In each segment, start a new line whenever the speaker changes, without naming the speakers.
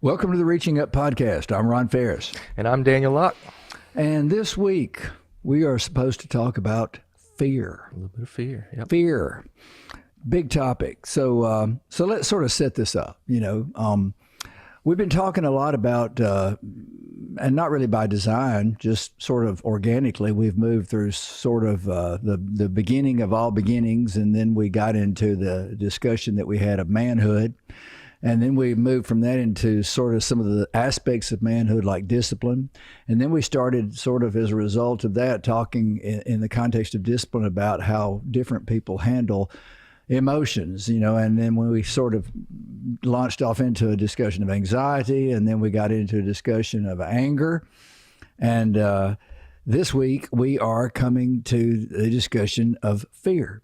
Welcome to the Reaching Up podcast. I'm Ron Farris.
And I'm Daniel Locke.
And this week we are supposed to talk about fear.
A little bit of fear. Yep.
Fear. Big topic. So let's sort of set this up. We've been talking a lot about, and not really by design, just sort of organically, we've moved through sort of the beginning of all beginnings, and then we got into the discussion that we had of manhood. And then we moved from that into sort of some of the aspects of manhood like discipline. And then we started sort of as a result of that talking in the context of discipline about how different people handle emotions, and then when we sort of launched off into a discussion of anxiety, and then we got into a discussion of anger. And this week we are coming to the discussion of fear.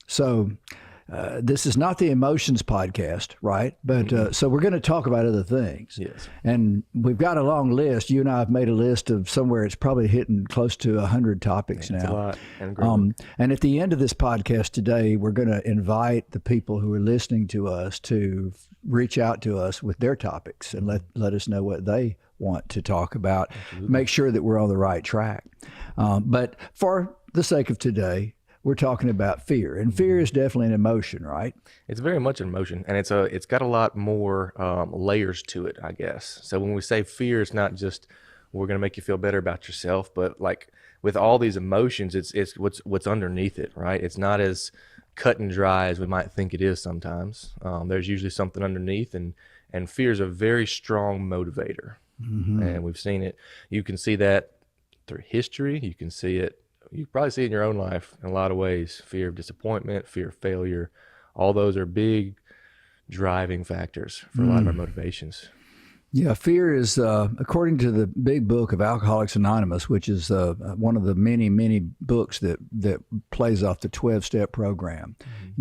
So this is not the emotions podcast, right? But so we're going to talk about other things.
Yes.
And we've got a long list. You and I have made a list of somewhere it's probably hitting close to 100 topics now.
That's a lot.
And at the end of this podcast today, we're going to invite the people who are listening to us to reach out to us with their topics and let us know what they want to talk about.
Absolutely.
Make sure that we're on the right track. But for the sake of today, we're talking about fear, and fear is definitely an emotion, right?
It's very much an emotion, and it's got a lot more layers to it, I guess. So when we say fear, it's not just we're going to make you feel better about yourself, but like with all these emotions, it's what's underneath it, right? It's not as cut and dry as we might think it is sometimes. There's usually something underneath, and fear is a very strong motivator, and we've seen it. You can see that through history. You can see it. You probably see it in your own life in a lot of ways. Fear of disappointment, fear of failure. All those are big driving factors for a lot of our motivations.
Yeah, fear is, according to the big book of Alcoholics Anonymous, which is one of the many, many books that plays off the 12-step program.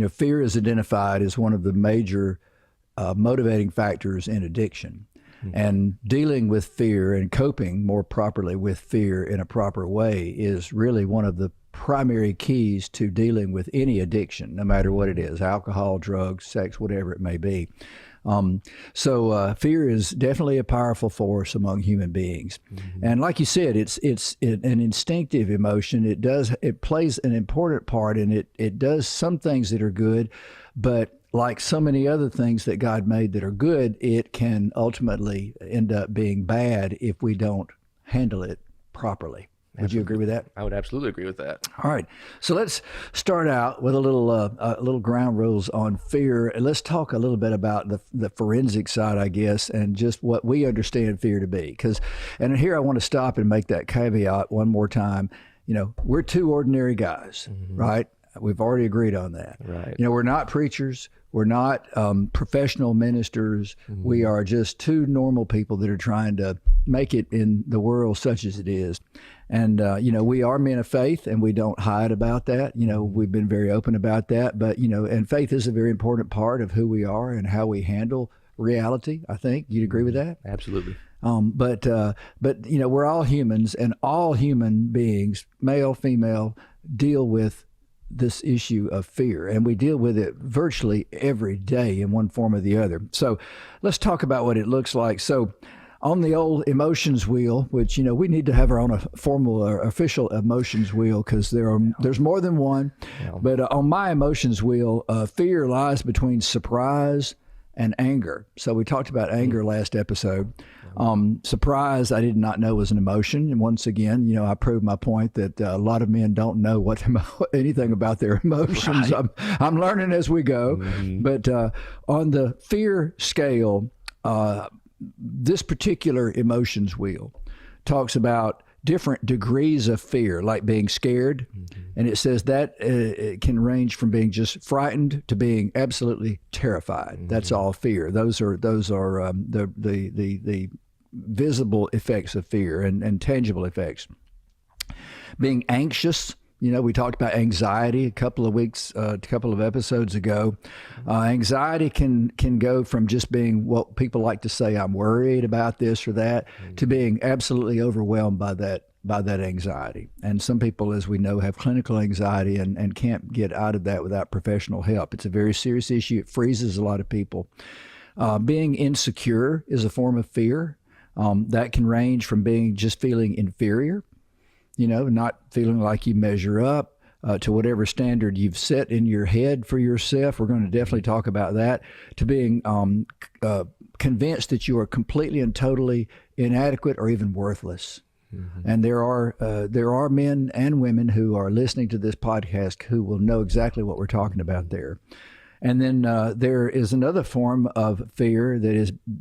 Fear is identified as one of the major motivating factors in addiction. And dealing with fear and coping more properly with fear in a proper way is really one of the primary keys to dealing with any addiction, no matter what it is, alcohol, drugs, sex, whatever it may be. So fear is definitely a powerful force among human beings. And like you said, it's an instinctive emotion. It plays an important part, and it does some things that are good, but like so many other things that God made that are good, it can ultimately end up being bad if we don't handle it properly. Would you agree with that?
I would absolutely agree with that.
All right. So let's start out with a little ground rules on fear. And let's talk a little bit about the forensic side, I guess, and just what we understand fear to be. And here I want to stop and make that caveat one more time. We're two ordinary guys, right? We've already agreed on that.
Right.
We're not preachers. We're not professional ministers. We are just two normal people that are trying to make it in the world such as it is. And, we are men of faith, and we don't hide about that. We've been very open about that. But, and faith is a very important part of who we are and how we handle reality, I think. You'd agree with that?
Absolutely.
But we're all humans, and all human beings, male, female, deal with this issue of fear, and we deal with it virtually every day in one form or the other. So let's talk about what it looks like. So on the old emotions wheel, which, we need to have our own formal or official emotions wheel, because there's more than one. Yeah. But on my emotions wheel, fear lies between surprise and anger. So we talked about anger last episode. Surprise, I did not know was an emotion. And once again, I proved my point that a lot of men don't know anything about their emotions. Right. I'm learning as we go. But on the fear scale, this particular emotions wheel talks about different degrees of fear, like being scared. And it says that it can range from being just frightened to being absolutely terrified. That's all fear. Those are the visible effects of fear and tangible effects. Being anxious, we talked about anxiety a couple of episodes ago. Anxiety can go from just being what people like to say, I'm worried about this or that, to being absolutely overwhelmed by that anxiety. And some people, as we know, have clinical anxiety and can't get out of that without professional help. It's a very serious issue. It freezes a lot of people. Being insecure is a form of fear. That can range from just feeling inferior, not feeling like you measure up, to whatever standard you've set in your head for yourself. We're going to definitely talk about that. To being convinced that you are completely and totally inadequate or even worthless. Mm-hmm. And there are men and women who are listening to this podcast who will know exactly what we're talking about there. And then there is another form of fear that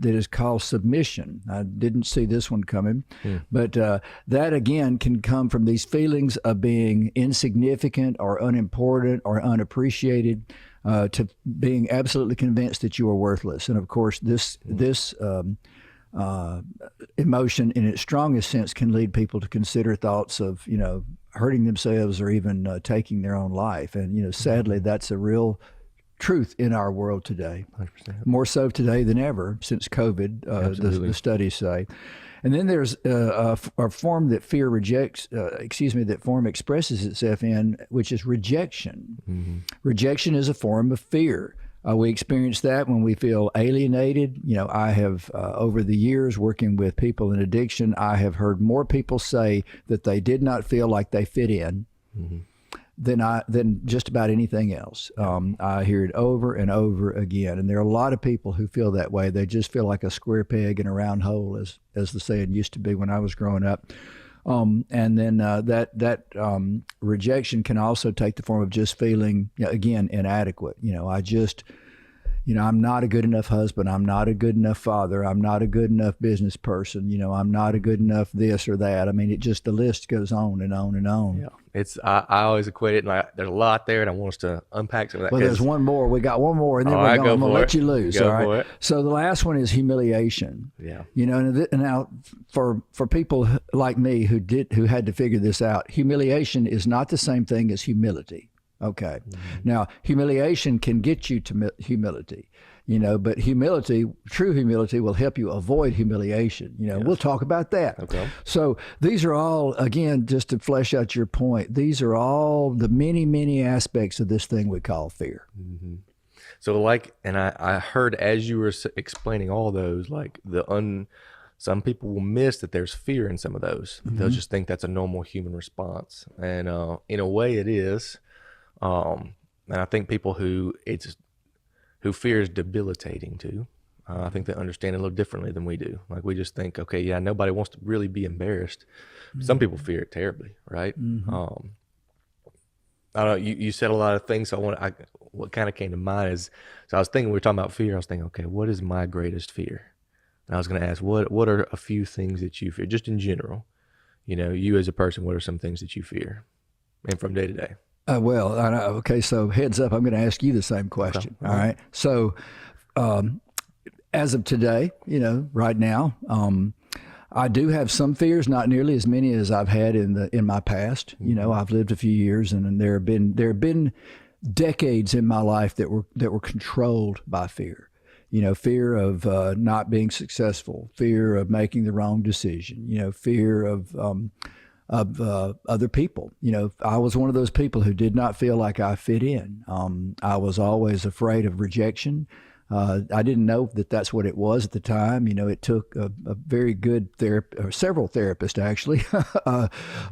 is called submission. I didn't see this one coming, but that again can come from these feelings of being insignificant or unimportant or unappreciated, to being absolutely convinced that you are worthless. And of course, this emotion in its strongest sense can lead people to consider thoughts of hurting themselves or even taking their own life. And sadly, that's a real truth in our world today, 100%. More so today than ever since COVID, the studies say. And then there's a form that fear rejects, that form expresses itself in, which is rejection. Mm-hmm. Rejection is a form of fear. We experience that when we feel alienated. I have, over the years working with people in addiction, I have heard more people say that they did not feel like they fit in. Mm-hmm. than just about anything else. I hear it over and over again, and there are a lot of people who feel that way. They just feel like a square peg in a round hole, as the saying used to be when I was growing up. And then that rejection can also take the form of just feeling, again, inadequate. I'm not a good enough husband. I'm not a good enough father. I'm not a good enough business person. I'm not a good enough this or that. I mean, the list goes on and on and on.
Yeah. I always equate it, and there's a lot there, and I want us to unpack some of that.
Well, there's one more. We got one more, and then I'm going to let you loose. All right. So the last one is humiliation. Yeah. And now for people like me who had to figure this out, humiliation is not the same thing as humility. Okay. Mm-hmm. Now, humiliation can get you to humility, but true humility will help you avoid humiliation. Yes. We'll talk about that. Okay. So these are all, again, just to flesh out your point, these are all the many, many aspects of this thing we call fear.
Mm-hmm. So and I heard as you were explaining all those, some people will miss that there's fear in some of those. Mm-hmm. They'll just think that's a normal human response. And in a way it is. And I think people who fear is debilitating to, I think they understand it a little differently than we do. Like we just think, okay, yeah, nobody wants to really be embarrassed. Mm-hmm. Some people fear it terribly, right? Mm-hmm. I don't know. You said a lot of things. So what kind of came to mind is, so I was thinking, we were talking about fear. I was thinking, okay, what is my greatest fear? And I was going to ask, what are a few things that you fear, just in general? You as a person, what are some things that you fear, and from day to day?
Okay, so heads up, I'm going to ask you the same question. Okay. All right. So as of today, right now, I do have some fears, not nearly as many as I've had in my past. Mm-hmm. I've lived a few years, and there have been decades in my life that were controlled by fear. Fear of not being successful, fear of making the wrong decision, fear of other people. I was one of those people who did not feel like I fit in. I was always afraid of rejection. I didn't know that that's what it was at the time. It took a very good therapist, or several therapists actually,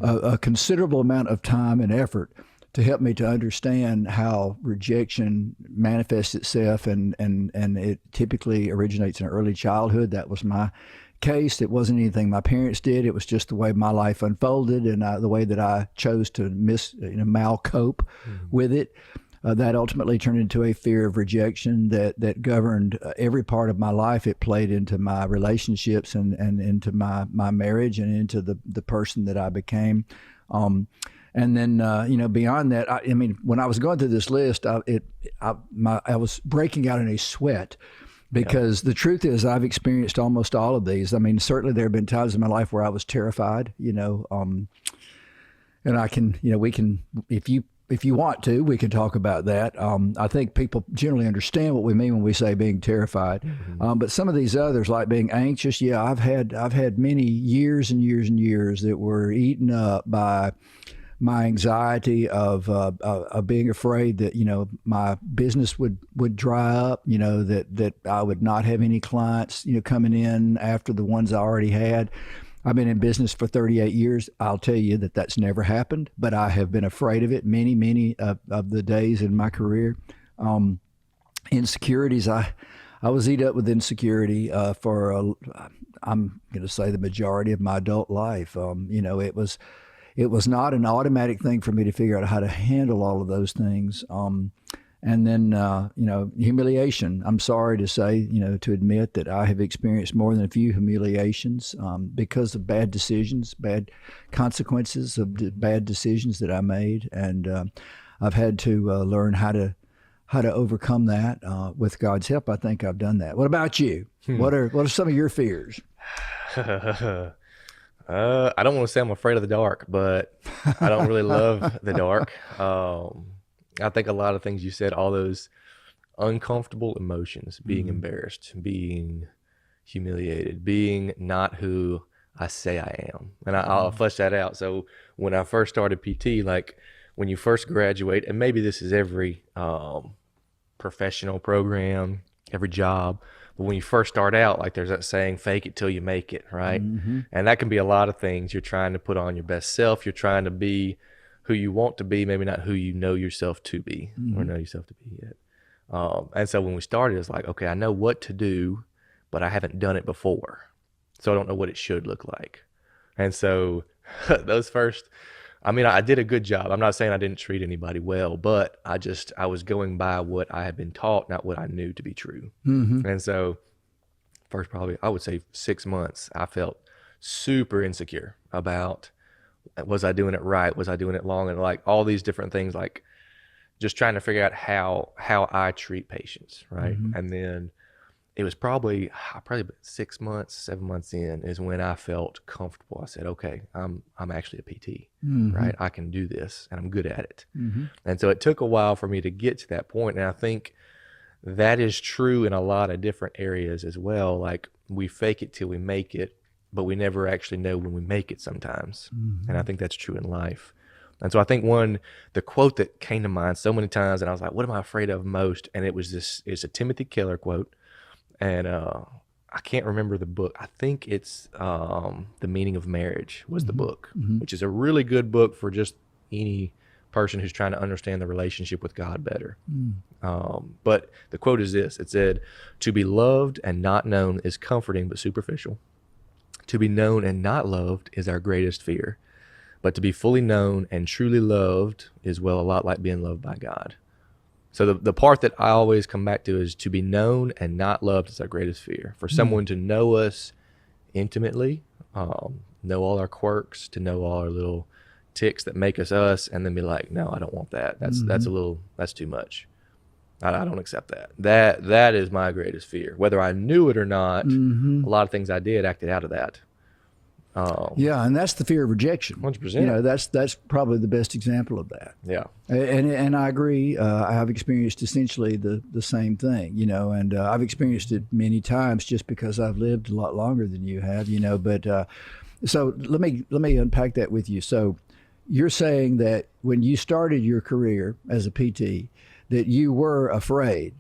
a considerable amount of time and effort to help me to understand how rejection manifests itself, and it typically originates in early childhood. That was my case. It wasn't anything my parents did. It was just the way my life unfolded, and the way that I chose to malcope with it. That ultimately turned into a fear of rejection that governed every part of my life. It played into my relationships and into my marriage and into the person that I became. And then, beyond that, when I was going through this list, I was breaking out in a sweat. Because the truth is, I've experienced almost all of these. Certainly there have been times in my life where I was terrified, and I can, we can, if you want to, we can talk about that. I think people generally understand what we mean when we say being terrified. Mm-hmm. But some of these others, like being anxious, I've had many years and years and years that were eaten up by my anxiety of being afraid that, my business would dry up, that I would not have any clients, coming in after the ones I already had. I've been in business for 38 years. I'll tell you that that's never happened, but I have been afraid of it many of the days in my career. Insecurities, I was eat up with insecurity I'm going to say the majority of my adult life. It was not an automatic thing for me to figure out how to handle all of those things. And then, humiliation. I'm sorry to say, to admit that I have experienced more than a few humiliations because of bad decisions, bad consequences of bad decisions that I made. And I've had to learn how to overcome that. With God's help, I think I've done that. What about you? What are some of your fears?
I don't want to say I'm afraid of the dark, but I don't really love the dark. I think a lot of things you said, all those uncomfortable emotions, being embarrassed, being humiliated, being not who I say I am. And I'll flesh that out. So when I first started PT, like when you first graduate, and maybe this is every professional program, every job, but when you first start out, like there's that saying, fake it till you make it, right? And that can be a lot of things. You're trying to put on your best self. You're trying to be who you want to be, maybe not who you know yourself to be or know yourself to be yet. And so when we started, it's like, okay, I know what to do, but I haven't done it before. So I don't know what it should look like. And so those first, I did a good job. I'm not saying I didn't treat anybody well, but I was going by what I had been taught, not what I knew to be true. And so first, probably, I would say 6 months, I felt super insecure about, was I doing it right? Was I doing it long? And like all these different things, like just trying to figure out how I treat patients. Right. And then it was probably 6 months, 7 months in is when I felt comfortable. I said, okay, I'm actually a PT, right? I can do this and I'm good at it. And so it took a while for me to get to that point. And I think that is true in a lot of different areas as well. Like we fake it till we make it, but we never actually know when we make it sometimes. And I think that's true in life. And so I think the quote that came to mind so many times, and I was like, what am I afraid of most? And it's a Timothy Keller quote. And I can't remember the book. I think it's The Meaning of Marriage was the book, which is a really good book for just any person who's trying to understand the relationship with God better. But the quote is this. It said, "To be loved and not known is comforting but superficial. To be known and not loved is our greatest fear. But to be fully known and truly loved is, well, a lot like being loved by God." So the part that I always come back to is to be known and not loved is our greatest fear. For someone to know us intimately, know all our quirks, to know all our little ticks that make us us, and then be like, no, I don't want that. That's too much. I don't accept that. That is my greatest fear. Whether I knew it or not, a lot of things I did acted out of that.
Yeah, and that's the fear of rejection.
100%.
That's probably the best example of that.
Yeah.
And I agree. I have experienced essentially the same thing, and I've experienced it many times just because I've lived a lot longer than you have, but so let me unpack that with you. So you're saying that when you started your career as a PT, that you were afraid.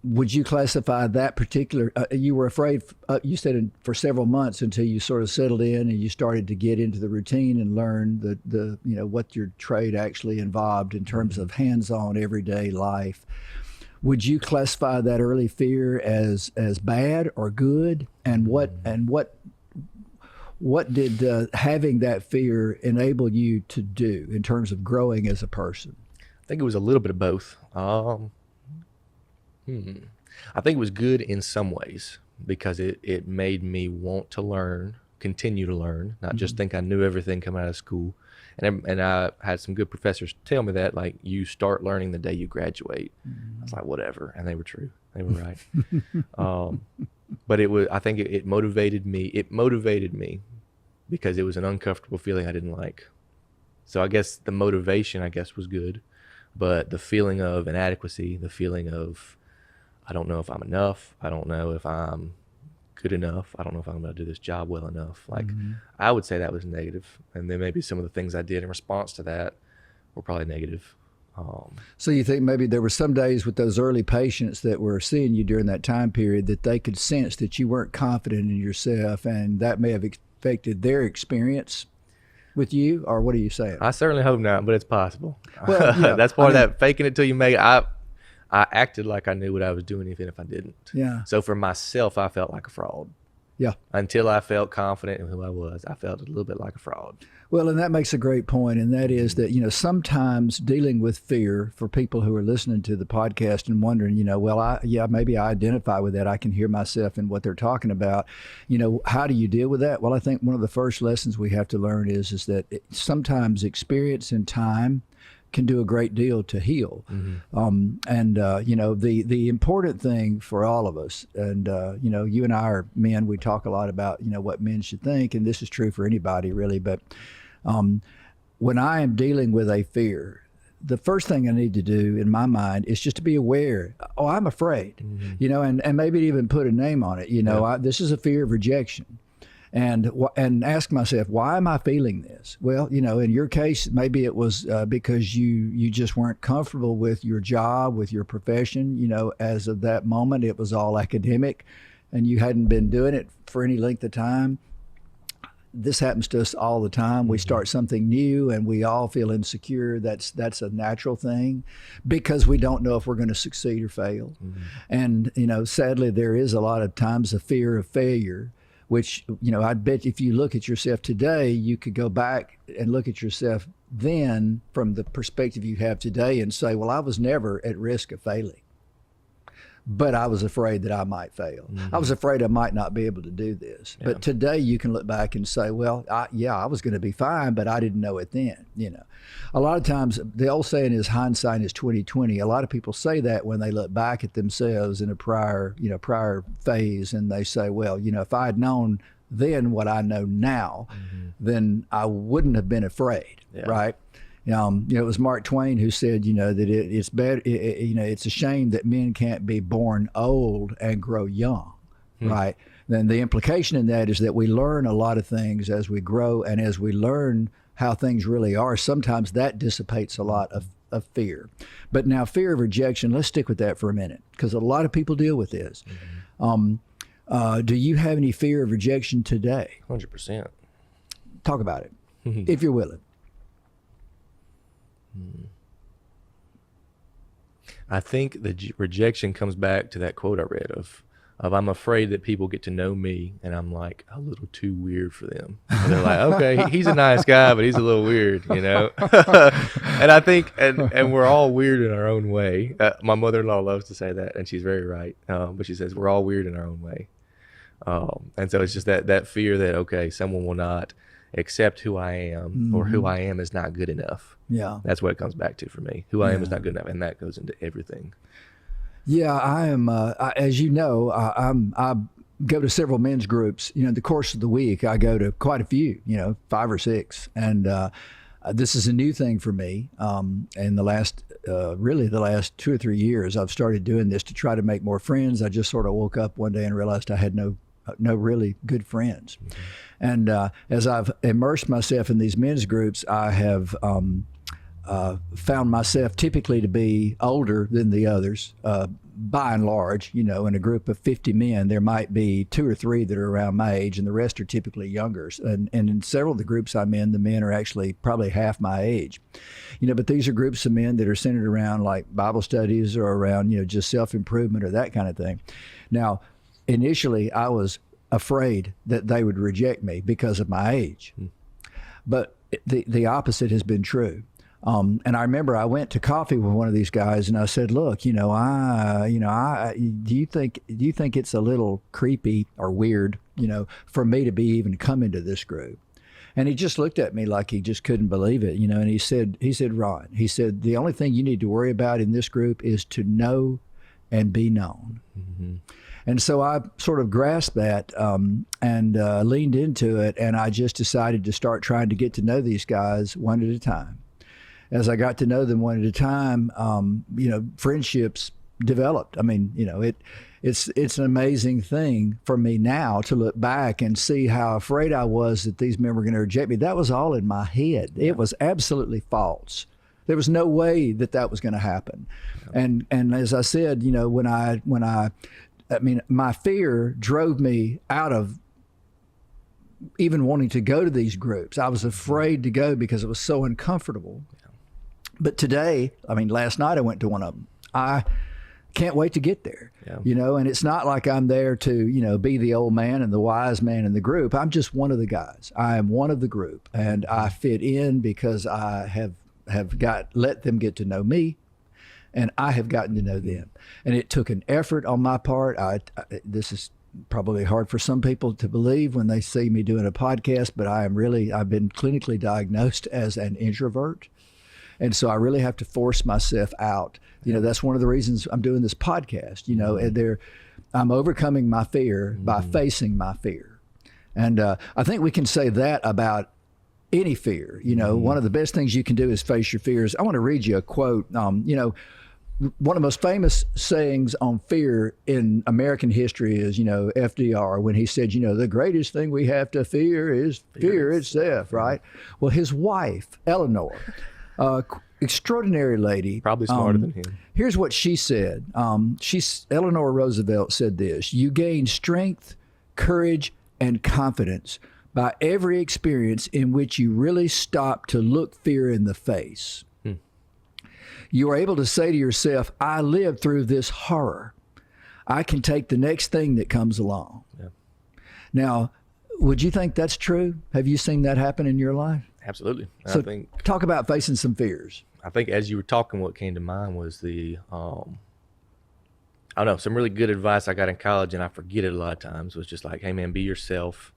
Would you classify that particular, you were afraid, you said for several months until you sort of settled in and you started to get into the routine and learn the what your trade actually involved in terms of hands-on everyday life. Would you classify that early fear as bad or good? And what did having that fear enable you to do in terms of growing as a person?
I think it was a little bit of both. I think it was good in some ways because it made me want to learn, continue to learn, not just think I knew everything coming out of school. And I had some good professors tell me that, like, you start learning the day you graduate. I was like, whatever. And they were true. They were right. But I think it motivated me. It motivated me because it was an uncomfortable feeling I didn't like. So I guess the motivation, was good. But the feeling of inadequacy, the feeling of, I don't know if I'm enough. I don't know if I'm good enough. I don't know if I'm going to do this job well enough. Like, I would say that was negative. And then maybe some of the things I did in response to that were probably negative.
So you think maybe there were some days with those early patients that were seeing you during that time period that they could sense that you weren't confident in yourself, and that may have affected their experience with you, or what are you saying?
I certainly hope not, but it's possible.
Well, yeah,
that's part of that faking it till you make it. I acted like I knew what I was doing, even if I didn't.
Yeah.
So for myself, I felt like a fraud.
Yeah.
Until I felt confident in who I was, I felt a little bit like a fraud.
Well, and that makes a great point, and that is that, sometimes dealing with fear for people who are listening to the podcast and wondering, maybe I identify with that. I can hear myself in what they're talking about. How do you deal with that? Well, I think one of the first lessons we have to learn is that sometimes experience and time can do a great deal to heal. The important thing for all of us, and you and I are men, we talk a lot about what men should think, and this is true for anybody really, but when I am dealing with a fear, the first thing I need to do in my mind is just to be aware. Oh, I'm afraid, and maybe even put a name on it. This is a fear of rejection. And ask myself, why am I feeling this? Well, in your case, maybe it was because you just weren't comfortable with your job, with your profession. As of that moment, it was all academic, and you hadn't been doing it for any length of time. This happens to us all the time. We start something new, and we all feel insecure. That's a natural thing, because we don't know if we're going to succeed or fail. And sadly, there is a lot of times a fear of failure, which, I bet if you look at yourself today, you could go back and look at yourself then from the perspective you have today and say, well, I was never at risk of failing, but I was afraid that I might fail. I was afraid I might not be able to do this. Yeah. But today you can look back and say, well, I was going to be fine, but I didn't know it then. A lot of times the old saying is hindsight is 20/20. A lot of people say that when they look back at themselves in a prior phase, and they say, well, if I had known then what I know now, then I wouldn't have been afraid, right? It was Mark Twain who said, that it's better, it's a shame that men can't be born old and grow young, right? Then the implication in that is that we learn a lot of things as we grow, and as we learn how things really are, sometimes that dissipates a lot of fear. But now, fear of rejection, let's stick with that for a minute, because a lot of people deal with this. Do you have any fear of rejection today?
100%.
Talk about it, if you're willing.
I think the rejection comes back to that quote I read of I'm afraid that people get to know me and I'm like a little too weird for them. And they're like, okay, he's a nice guy, but he's a little weird, And I think, and we're all weird in our own way. My mother-in-law loves to say that, and she's very right. But she says we're all weird in our own way. And so it's just that fear that, okay, someone will not accept who I am, or who I am is not good enough. Yeah. That's what it comes back to for me. Who I am is not good enough. And that goes into everything.
Yeah, I am, as you know, I go to several men's groups. In the course of the week, I go to quite a few, 5 or 6. And this is a new thing for me. In the last 2 or 3 years, I've started doing this to try to make more friends. I just sort of woke up one day and realized I had no really good friends. And as I've immersed myself in these men's groups, I have found myself typically to be older than the others. By and large, in a group of 50 men, there might be 2 or 3 that are around my age, and the rest are typically younger. And in several of the groups I'm in, the men are actually probably half my age. But these are groups of men that are centered around like Bible studies or around, just self-improvement or that kind of thing. Now, initially, I was afraid that they would reject me because of my age. But the opposite has been true. And I remember I went to coffee with one of these guys, and I said, "Look, do you think it's a little creepy or weird, for me to be even come into this group?" And he just looked at me like he just couldn't believe it, and he said, "Ron," he said, "the only thing you need to worry about in this group is to know and be known." And so I sort of grasped that and leaned into it, and I just decided to start trying to get to know these guys one at a time. As I got to know them one at a time, friendships, developed. I mean, it's an amazing thing for me now to look back and see how afraid I was that these men were going to reject me. That was all in my head. It was absolutely false. There was no way that was going to happen. And as I said, when I mean, my fear drove me out of even wanting to go to these groups. I was afraid to go because it was so uncomfortable. But today, I mean, last night I went to one of them. I can't wait to get there, and it's not like I'm there to, be the old man and the wise man in the group. I'm just one of the guys. I am one of the group, and I fit in because I have let them get to know me, and I have gotten to know them. And it took an effort on my part. This is probably hard for some people to believe when they see me doing a podcast, but I've been clinically diagnosed as an introvert. And so I really have to force myself out. That's one of the reasons I'm doing this podcast, and I'm overcoming my fear by facing my fear. And I think we can say that about any fear. One of the best things you can do is face your fears. I want to read you a quote. One of the most famous sayings on fear in American history is, FDR, when he said, the greatest thing we have to fear is fear itself, right? Well, his wife, Eleanor, extraordinary lady.
Probably smarter than him.
Here's what she said. Eleanor Roosevelt said this: you gain strength, courage, and confidence by every experience in which you really stop to look fear in the face. You are able to say to yourself, I lived through this horror. I can take the next thing that comes along. Yeah. Now, would you think that's true? Have you seen that happen in your life?
Absolutely.
So talk about facing some fears.
I think as you were talking, what came to mind was some really good advice I got in college, and I forget it a lot of times, was just like, hey man, be yourself,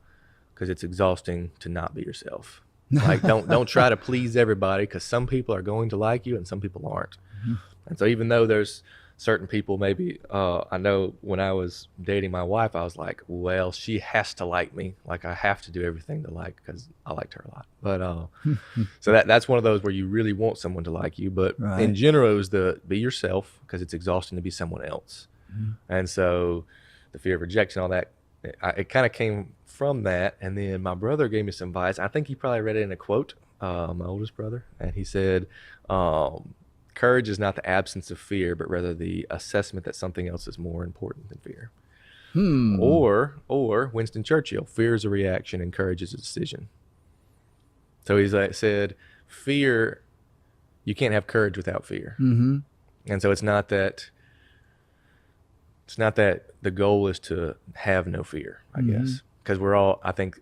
because it's exhausting to not be yourself. Like, don't try to please everybody, because some people are going to like you and some people aren't. Mm-hmm. And so even though there's certain people, maybe I know when I was dating my wife, I was like, well, she has to like me. Like, I have to do everything to like, because I liked her a lot. But so that's one of those where you really want someone to like you. But right. In general, it was be yourself, because it's exhausting to be someone else. Mm-hmm. And so the fear of rejection, all that, it kind of came from that. And then my brother gave me some advice. I think he probably read it in a quote, my oldest brother. And he said, courage is not the absence of fear, but rather the assessment that something else is more important than fear. Or Winston Churchill, fear is a reaction and courage is a decision. So he's said, fear, you can't have courage without fear. Mm-hmm. And so it's not that the goal is to have no fear, I guess. Because we're all, I think,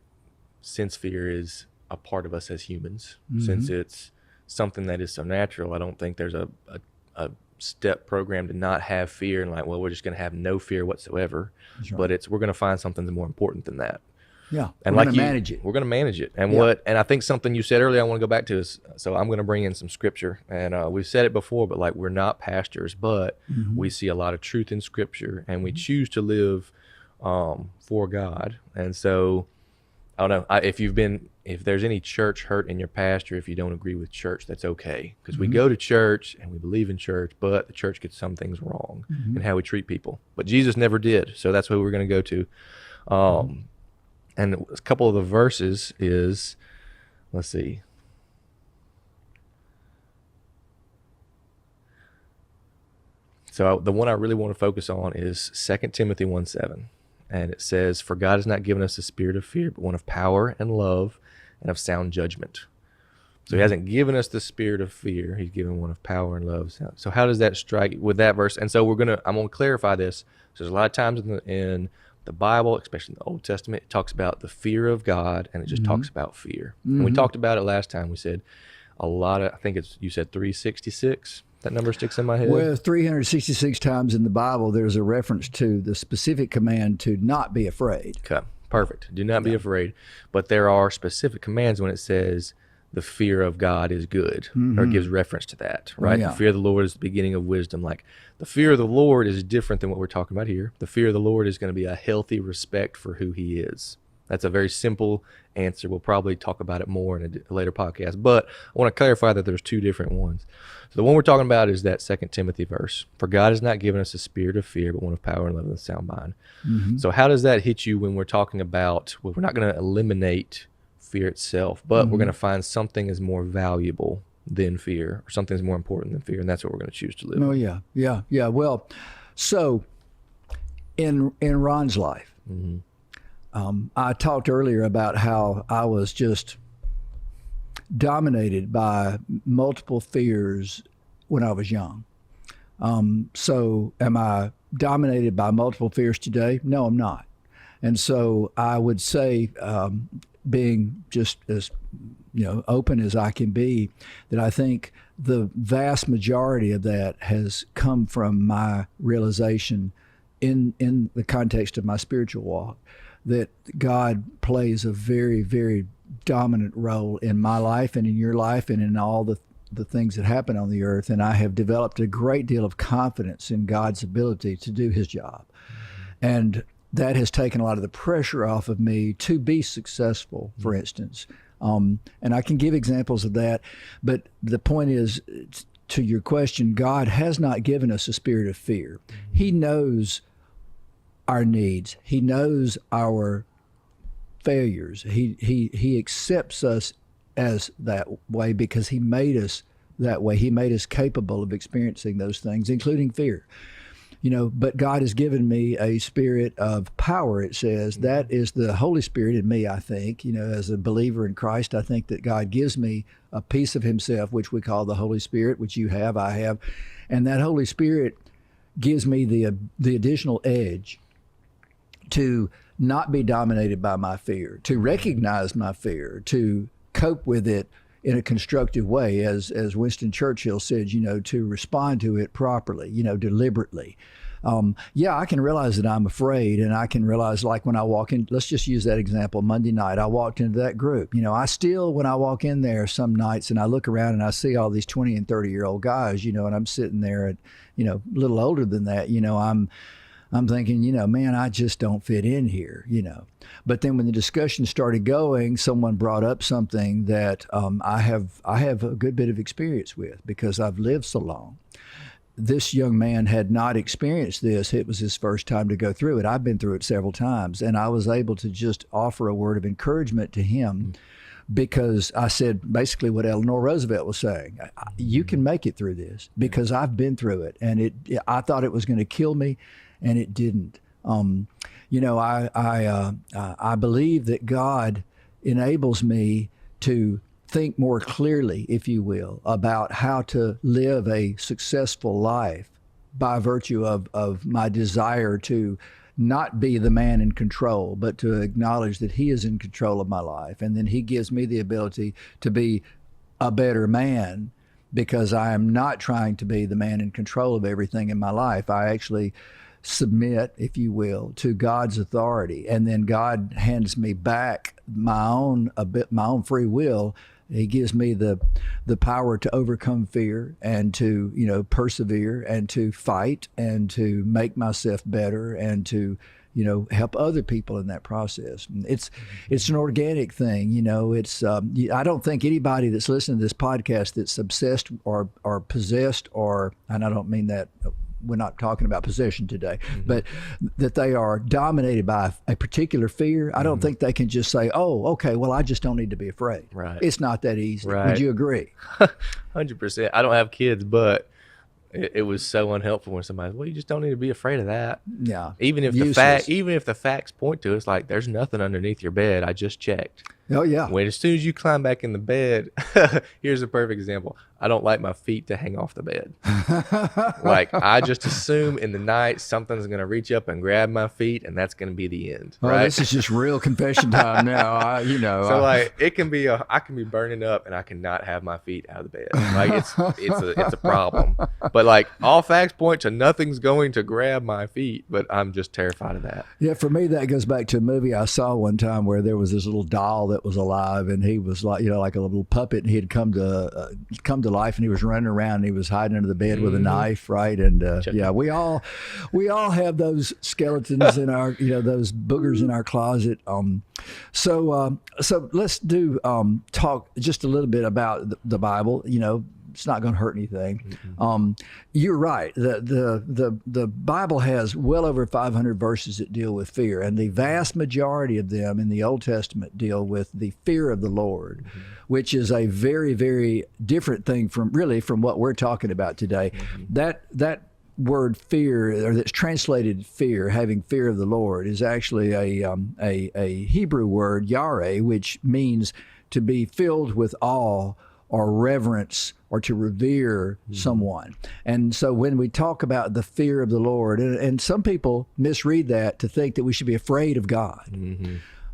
since fear is a part of us as humans, since it's something that is so natural, I don't think there's a step program to not have fear and like, well, we're just going to have no fear whatsoever. Right. But we're going to find something that's more important than that.
Yeah,
and we're going to manage it. We're going to manage it. And and I think something you said earlier I want to go back to is, so I'm going to bring in some scripture. And we've said it before, but like, we're not pastors, but we see a lot of truth in scripture, and we choose to live for God. And so I don't know, if there's any church hurt in your past, or if you don't agree with church, that's okay. Because we go to church and we believe in church, but the church gets some things wrong in how we treat people. But Jesus never did. So that's what we're going to go to. And a couple of the verses is, let's see. So the one I really want to focus on is 2 Timothy 1:7. And it says, for God has not given us a spirit of fear, but one of power and love and of sound judgment. So he hasn't given us the spirit of fear. He's given one of power and love. So how does that strike with that verse? And so I'm going to clarify this. So there's a lot of times in the Bible, especially in the Old Testament, it talks about the fear of God, and it just talks about fear. And we talked about it last time. We said I think you said 366. That number sticks in my head.
Well, 366 times in the Bible, there's a reference to the specific command to not be afraid.
Okay, perfect. Do not be afraid. But there are specific commands when it says the fear of God is good, or it gives reference to that, right? The fear of the Lord is the beginning of wisdom. Like, the fear of the Lord is different than what we're talking about here. The fear of the Lord is going to be a healthy respect for who he is. That's a very simple answer. We'll probably talk about it more in a later podcast, but I want to clarify that there's two different ones. So the one we're talking about is that 2 Timothy verse. For God has not given us a spirit of fear, but one of power and love and a sound mind. Mm-hmm. So how does that hit you when we're talking about, well, we're not going to eliminate fear itself, but we're going to find something is more valuable than fear, or something is more important than fear, and that's what we're going to choose to live.
Oh, yeah. Well, so in Ron's life, I talked earlier about how I was just dominated by multiple fears when I was young. So am I dominated by multiple fears today? No, I'm not. And so I would say, being just as open as I can be, that I think the vast majority of that has come from my realization in the context of my spiritual walk, that God plays a very, very dominant role in my life and in your life and in all the things that happen on the earth. And I have developed a great deal of confidence in God's ability to do his job. And that has taken a lot of the pressure off of me to be successful, for instance. And I can give examples of that. But the point is, to your question, God has not given us a spirit of fear. He knows our needs. He knows our failures. He accepts us as that way because he made us that way. He made us capable of experiencing those things, including fear. But God has given me a spirit of power, it says. That is the Holy Spirit in me, I think. As a believer in Christ, I think that God gives me a piece of himself, which we call the Holy Spirit, which you have, I have. And that Holy Spirit gives me the additional edge to not be dominated by my fear, to recognize my fear, to cope with it in a constructive way, as Winston Churchill said, to respond to it properly, deliberately. I can realize that I'm afraid, and I can realize, like when I walk in, let's just use that example, Monday night, I walked into that group. I still, when I walk in there some nights and I look around and I see all these 20 and 30-year-old guys, and I'm sitting there at, a little older than that, I'm thinking, man, I just don't fit in here, But then when the discussion started going, someone brought up something that I have a good bit of experience with because I've lived so long. This young man had not experienced this. It was his first time to go through it. I've been through it several times, and I was able to just offer a word of encouragement to him because I said basically what Eleanor Roosevelt was saying. You can make it through this because I've been through it, and I thought it was going to kill me. And it didn't. I believe that God enables me to think more clearly, if you will, about how to live a successful life by virtue of my desire to not be the man in control, but to acknowledge that he is in control of my life. And then he gives me the ability to be a better man because I am not trying to be the man in control of everything in my life. I actually submit, if you will, to God's authority, and then God hands me back my own free will. He gives me the power to overcome fear and to persevere and to fight and to make myself better and to help other people in that process. It's an organic thing. It's I don't think anybody that's listening to this podcast that's obsessed or possessed, and I don't mean that. We're not talking about possession today, but that they are dominated by a particular fear. I don't think they can just say, oh, okay, well, I just don't need to be afraid.
Right.
It's not that easy.
Right.
Would you agree?
100%. I don't have kids, but it was so unhelpful when somebody, well, you just don't need to be afraid of that.
Yeah.
Even if the facts point to us, like there's nothing underneath your bed. I just checked.
Oh yeah.
As soon as you climb back in the bed, here's a perfect example. I don't like my feet to hang off the bed. Like I just assume in the night something's going to reach up and grab my feet, and that's going to be the end.
Oh,
right?
This is just real confession time now.
It can be I can be burning up and I cannot have my feet out of the bed. Like it's a problem. But like all facts point to nothing's going to grab my feet, but I'm just terrified of that.
Yeah, for me that goes back to a movie I saw one time where there was this little doll that was alive, and he was like, like a little puppet, and he had come to life, and he was running around, and he was hiding under the bed with a knife, right? And yeah, we all have those skeletons in our, those boogers in our closet. So let's do talk just a little bit about the Bible. It's not going to hurt anything. You're right. The Bible has well over 500 verses that deal with fear, and the vast majority of them in the Old Testament deal with the fear of the Lord, which is a very, very different thing from what we're talking about today. That word fear, or that's translated fear, having fear of the Lord, is actually a Hebrew word, yare, which means to be filled with awe or reverence, or to revere someone. And so when we talk about the fear of the Lord, and some people misread that to think that we should be afraid of God.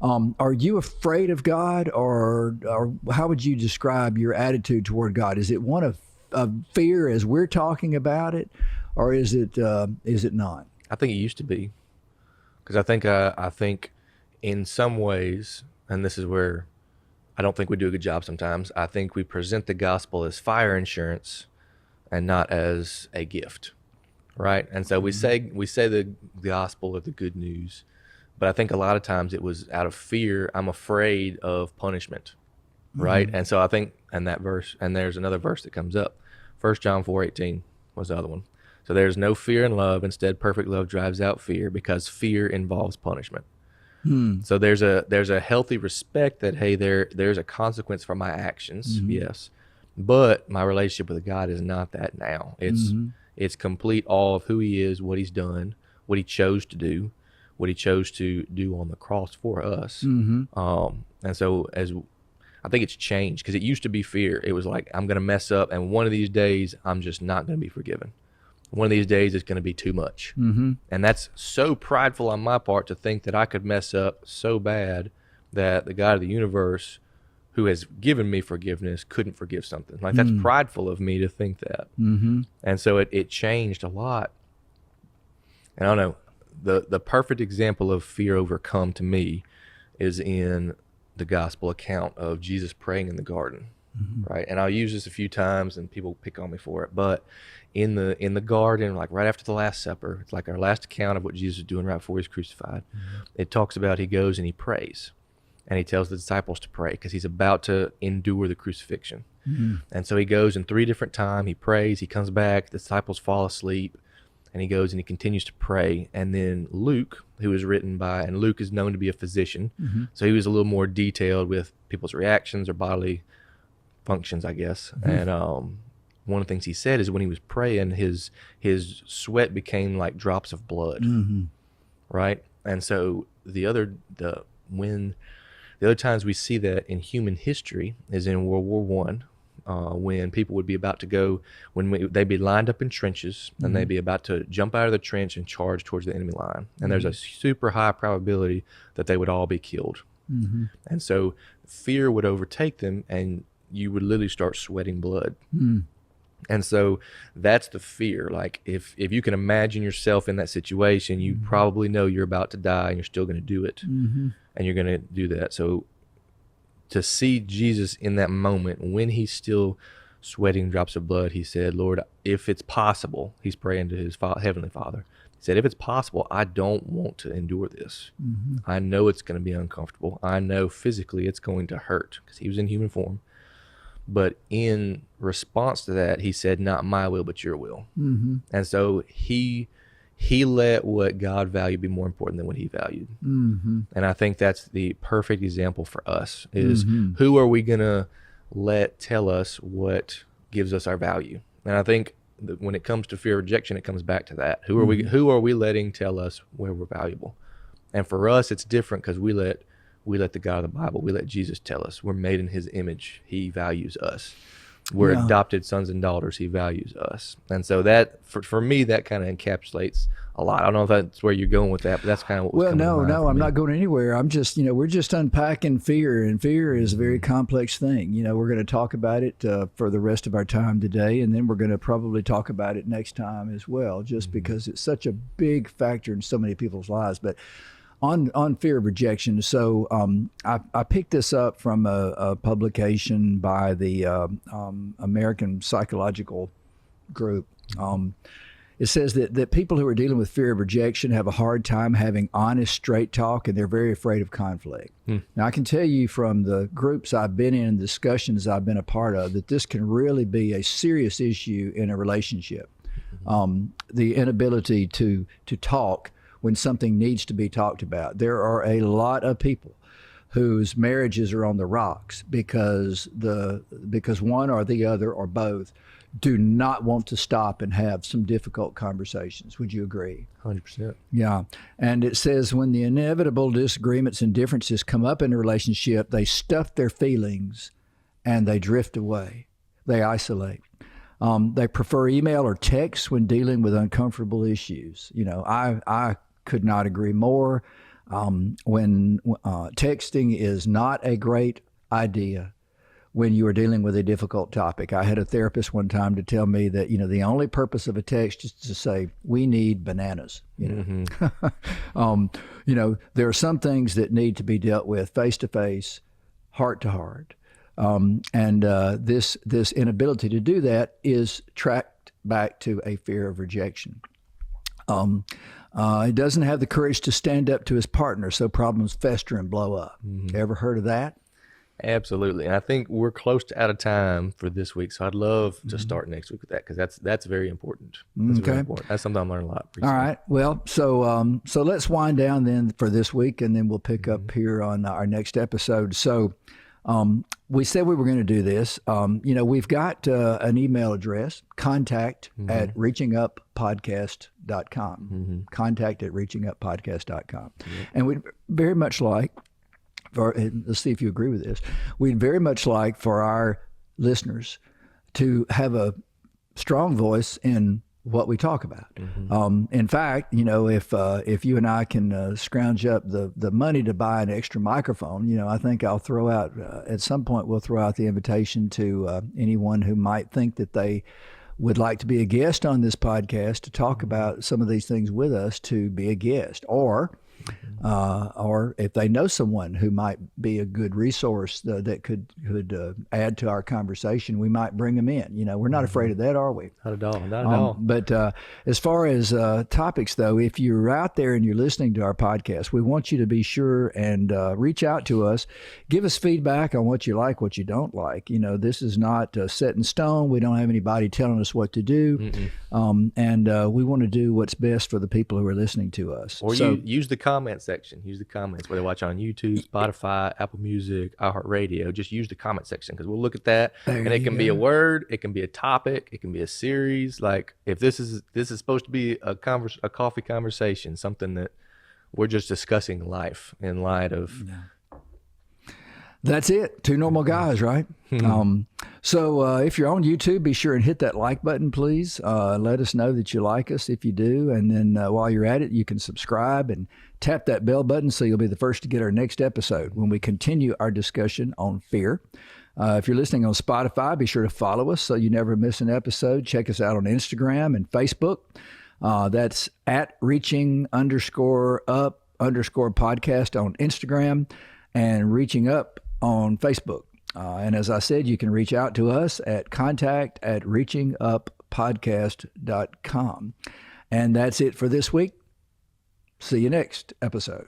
Are you afraid of God, or how would you describe your attitude toward God? Is it one of fear as we're talking about it, or is it not?
I think it used to be, because I think in some ways, and this is where I don't think we do a good job sometimes. I think we present the gospel as fire insurance and not as a gift, right? And so we say the gospel or the good news, but I think a lot of times it was out of fear. I'm afraid of punishment, right? And so I think, and that verse, and there's another verse that comes up, 1 John 4:18 was the other one. So there's no fear in love. Instead, perfect love drives out fear, because fear involves punishment. So there's a healthy respect that, hey, there's a consequence for my actions, yes, but my relationship with God is not that now. It's complete awe of who He is, what He's done, what He chose to do, what He chose to do on the cross for us. And so I think it's changed, because it used to be fear. It was like, I'm going to mess up, and one of these days I'm just not going to be forgiven. One of these days it's going to be too much. And that's so prideful on my part to think that I could mess up so bad that the God of the universe, who has given me forgiveness, couldn't forgive something. Like, that's prideful of me to think that. And so it changed a lot. And I don't know, the perfect example of fear overcome to me is in the gospel account of Jesus praying in the garden, right? And I'll use this a few times and people pick on me for it, but in the garden, like right after the Last Supper, it's like our last account of what Jesus is doing right before He's crucified. It talks about He goes and He prays, and He tells the disciples to pray because He's about to endure the crucifixion. And so He goes in 3 different times. He prays, He comes back, the disciples fall asleep, and He goes and He continues to pray. And then Luke, who is written by, and Luke is known to be a physician, so he was a little more detailed with people's reactions or bodily functions, I guess. And one of the things he said is when he was praying, his sweat became like drops of blood, right? And so the other times we see that in human history is in World War I, when people would be about to go, they'd be lined up in trenches, and they'd be about to jump out of the trench and charge towards the enemy line. And there's a super high probability that they would all be killed. And so fear would overtake them, and you would literally start sweating blood. And so that's the fear. Like, if you can imagine yourself in that situation, you probably know you're about to die, and you're still going to do it. And you're going to do that. So to see Jesus in that moment, when He's still sweating drops of blood, He said, Lord, if it's possible, He's praying to His Heavenly Father. He said, if it's possible, I don't want to endure this. I know it's going to be uncomfortable. I know physically it's going to hurt, because He was in human form. But in response to that, He said, not my will, but your will. And so he let what God valued be more important than what He valued. And I think that's the perfect example for us, is who are we going to let tell us what gives us our value? And I think that when it comes to fear of rejection, it comes back to that. Who are we letting tell us where we're valuable? And for us, it's different, because we let the God of the Bible, we let Jesus tell us we're made in His image. He values us. We're adopted sons and daughters. He values us. And so that, for me, that kind of encapsulates a lot. I don't know if that's where you're going with that, but that's kind of what was coming to mind for
I'm
me.
not going anywhere. I'm just, we're just unpacking fear, and fear is a very complex thing. We're going to talk about it for the rest of our time today, and then we're going to probably talk about it next time as well, just because it's such a big factor in so many people's lives. But on fear of rejection. So I picked this up from a publication by the American Psychological Group. It says that people who are dealing with fear of rejection have a hard time having honest, straight talk, and they're very afraid of conflict. Now, I can tell you from the groups I've been in, discussions I've been a part of, that this can really be a serious issue in a relationship. The inability to talk when something needs to be talked about. There are a lot of people whose marriages are on the rocks because one or the other or both do not want to stop and have some difficult conversations. Would you agree?
100%.
Yeah. And it says when the inevitable disagreements and differences come up in a relationship, they stuff their feelings and they drift away. They isolate. They prefer email or text when dealing with uncomfortable issues. You know, I could not agree more. When texting is not a great idea when you are dealing with a difficult topic. I had a therapist one time to tell me that, you know, the only purpose of a text is to say, we need bananas. You know, you know, there are some things that need to be dealt with face to face, heart to heart. And this inability to do that is tracked back to a fear of rejection. He doesn't have the courage to stand up to his partner, so problems fester and blow up. Ever heard of that?
Absolutely. And I think we're close to out of time for this week. So I'd love to start next week with that, because that's very important. That's very important. That's something I'm learning a lot recently.
All right. Well, so let's wind down then for this week, and then we'll pick up here on our next episode. So we said we were going to do this. You know, we've got an email address, contact at reachinguppodcast.com. Contact at reachinguppodcast.com. And we'd very much like, let's see if you agree with this, we'd very much like for our listeners to have a strong voice in what we talk about. In fact, you know, if you and I can scrounge up the money to buy an extra microphone, you know, I think I'll throw out, at some point we'll throw out the invitation to anyone who might think that they would like to be a guest on this podcast to talk about some of these things with us, to be a guest, or if they know someone who might be a good resource that could add to our conversation, we might bring them in. You know, we're not afraid of that, are we?
Not at all. Not at all.
But as far as topics, though, if you're out there and you're listening to our podcast, we want you to be sure and reach out to us. Give us feedback on what you like, what you don't like. You know, this is not set in stone. We don't have anybody telling us what to do. And we want to do what's best for the people who are listening to us.
Or you use the comment section. Use the comments, whether they watch on YouTube, Spotify, Apple Music, iHeartRadio. Just use the comment section, because we'll look at that, and it can be a word, it can be a topic, it can be a series. Like if this is supposed to be a coffee conversation, something that we're just discussing life in light of.
That's it. Two normal guys, right? So if you're on YouTube, be sure and hit that like button, please. Let us know that you like us if you do. And then while you're at it, you can subscribe and tap that bell button so you'll be the first to get our next episode when we continue our discussion on fear. If you're listening on Spotify, be sure to follow us so you never miss an episode. Check us out on Instagram and Facebook. That's at reaching_up_podcast on Instagram and reaching up on Facebook. And as I said, you can reach out to us at contact@reachinguppodcast.com. And that's it for this week. See you next episode.